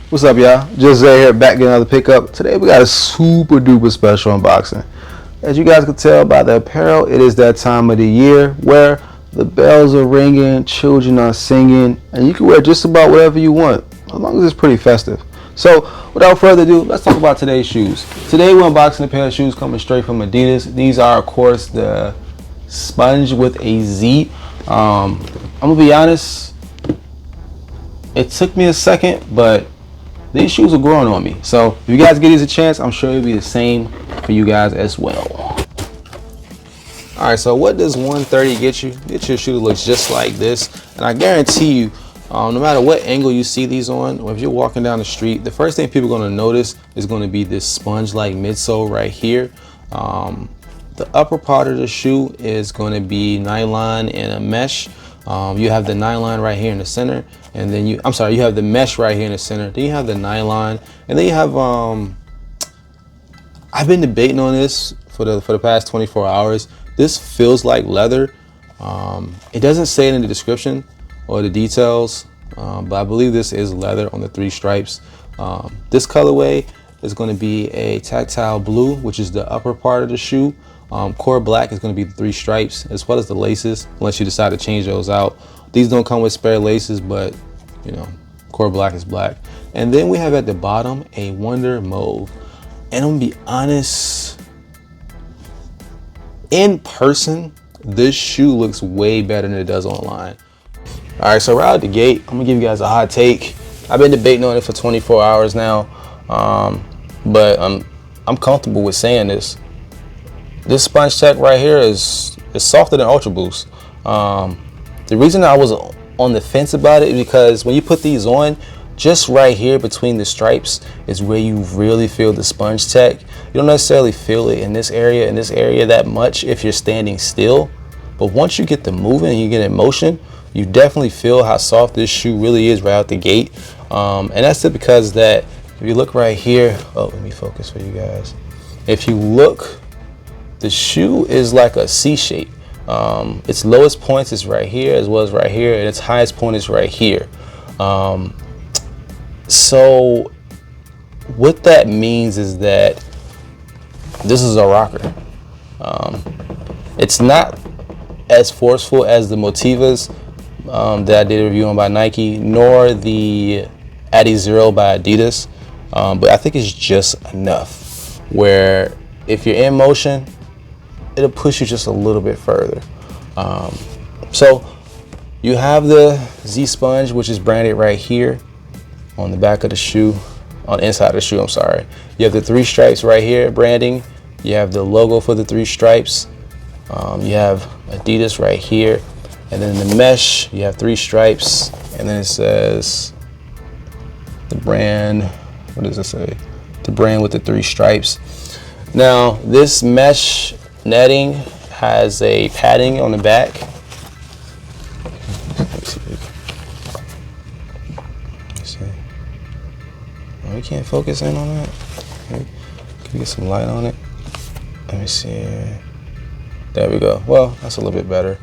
What's up, y'all? Justzay here, back getting another pickup. Today we got a super duper special unboxing. As you guys can tell by the apparel, it is that time of the year where the bells are ringing, children are singing, and you can wear just about whatever you want, as long as it's pretty festive. So, without further ado, let's talk about today's shoes. Today we're unboxing a pair of shoes coming straight from Adidas. These are, of course, the Sponge with a Z. I'm gonna be honest, it took me a second, but these shoes are growing on me. So if you guys give these a chance, I'm sure it'll be the same for you guys as well. All right, so what does 130 get you? Get you a shoe that looks just like this. And I guarantee you, no matter what angle you see these on, or if you're walking down the street, the first thing people are gonna notice is gonna be this sponge-like midsole right here. The upper part of the shoe is gonna be nylon and a mesh. You have the nylon right here in the center, and then you have the mesh right here in the center. Then you have the nylon, and then you have I've been debating on this for the past 24 hours. This feels like leather. It doesn't say it in the description or the details, but I believe this is leather on the 3 stripes. This colorway is going to be a tactile blue, which is the upper part of the shoe. Core black is going to be the 3 stripes, as well as the laces, unless you decide to change those out. These don't come with spare laces, but you know, core black is black. And then we have at the bottom a Wonder Mauve. And I'm gonna be honest, in person, this shoe looks way better than it does online. All right, so right out the gate, I'm gonna give you guys a hot take. I've been debating on it for 24 hours now, but I'm comfortable with saying this. This sponge tech right here is softer than Ultra Boost. The reason I was on the fence about it is because when you put these on, just right here between the stripes is where you really feel the sponge tech. You don't necessarily feel it in this area that much if you're standing still. But once you get the moving and you get in motion, you definitely feel how soft this shoe really is right out the gate. And that's it because that if you look right here, oh, let me focus for you guys. If you look, the shoe is like a C shape. Its lowest point is right here as well as right here, and its highest point is right here. So what that means is that this is a rocker. It's not as forceful as the Motivas that I did a review on by Nike, nor the Adidas Zero by Adidas, but I think it's just enough where if you're in motion, it'll push you just a little bit further. So you have the Z Sponge, which is branded right here on the back of the shoe, on the inside of the shoe, I'm sorry. You have the 3 stripes right here, branding. You have the logo for the 3 stripes. You have Adidas right here. And then the mesh, you have 3 stripes. And then it says the brand, what does it say? The brand with the 3 stripes. Now, this mesh netting has a padding on the back. Oh, we can't focus in on that. Okay. Can we get some light on it? Let me see. There we go. Well, that's a little bit better.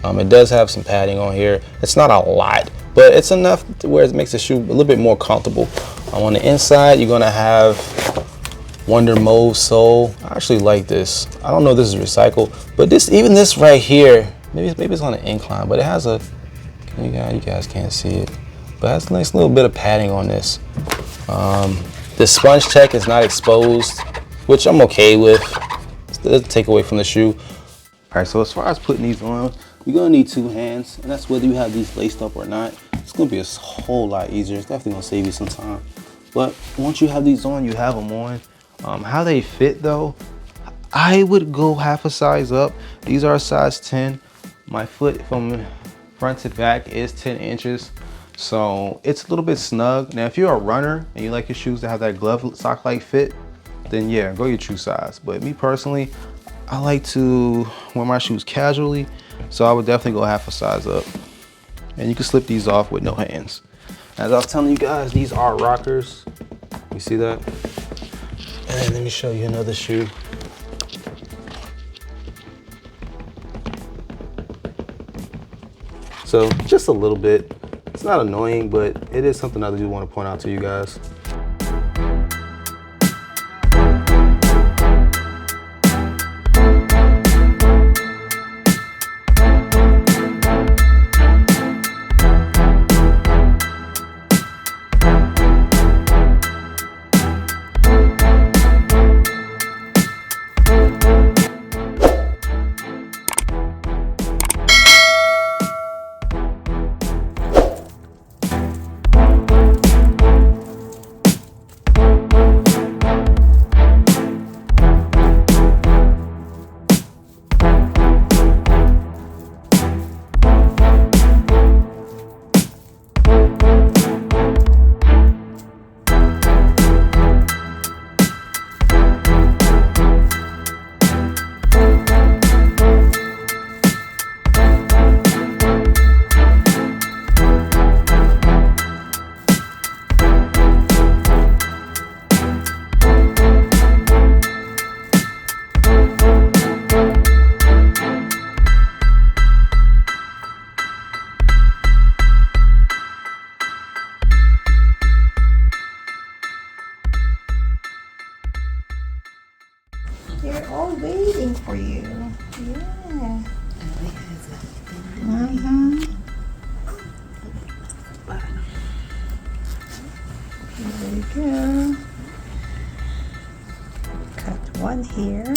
It does have some padding on here. It's not a lot, but it's enough to where it makes the shoe a little bit more comfortable. On the inside, you're gonna have Wonder Mauve sole. I actually like this. I don't know if this is recycled, but even this right here, maybe it's on an incline, but it has a, you guys can't see it, but it has a nice little bit of padding on this. The sponge tech is not exposed, which I'm okay with. It doesn't take away from the shoe. All right, so as far as putting these on, you're gonna need 2 hands, and that's whether you have these laced up or not. It's gonna be a whole lot easier. It's definitely gonna save you some time. But once you have these on, you have them on. How they fit though, I would go half a size up. These are a size 10. My foot from front to back is 10 inches. So it's a little bit snug. Now, if you're a runner and you like your shoes to have that glove sock-like fit, then yeah, go your true size. But me personally, I like to wear my shoes casually, so I would definitely go half a size up. And you can slip these off with no hands. As I was telling you guys, these are rockers. You see that? And then let me show you another shoe. So just a little bit. It's not annoying, but it is something I do want to point out to you guys. They're all waiting for you. Yeah. There you go. Cut one here.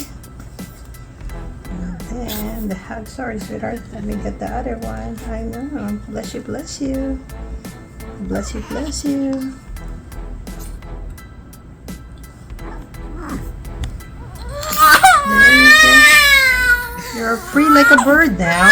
And then, I'm sorry, sweetheart. Let me get the other one. I know. Bless you, bless you. Bless you, bless you. There you go. You're free like a bird now.